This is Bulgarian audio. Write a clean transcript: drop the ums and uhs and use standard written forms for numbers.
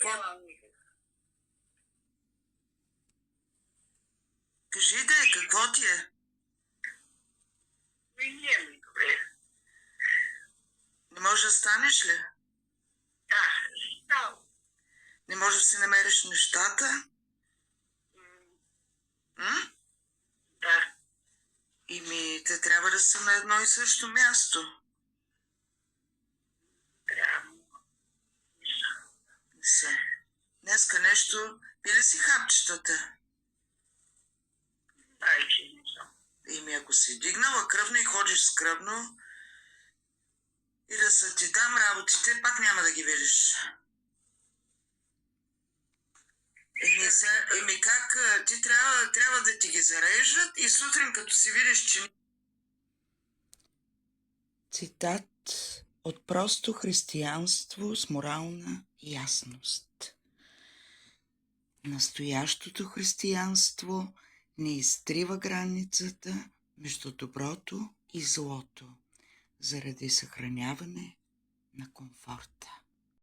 какво? Нямам никакъв. Кажи да, какво ти е? Не е ми добре. Не можеш да станеш ли? Да, стал. Не можеш да си намериш нещата? М? Да. Те трябва да са на едно и също място. Трябва. Не са. Днеска нещо, пили си хапчетата? Ай, че не съм. Ако си дигнала кръвно и ходиш скръвно и да са ти там работите, пак няма да ги видиш. Как ти трябва да ти ги зарежат и сутрин като си видиш, че... Цитат от Просто християнство с морална ясност. Настоящото християнство не изтрива границата между доброто и злото заради съхраняване на комфорта.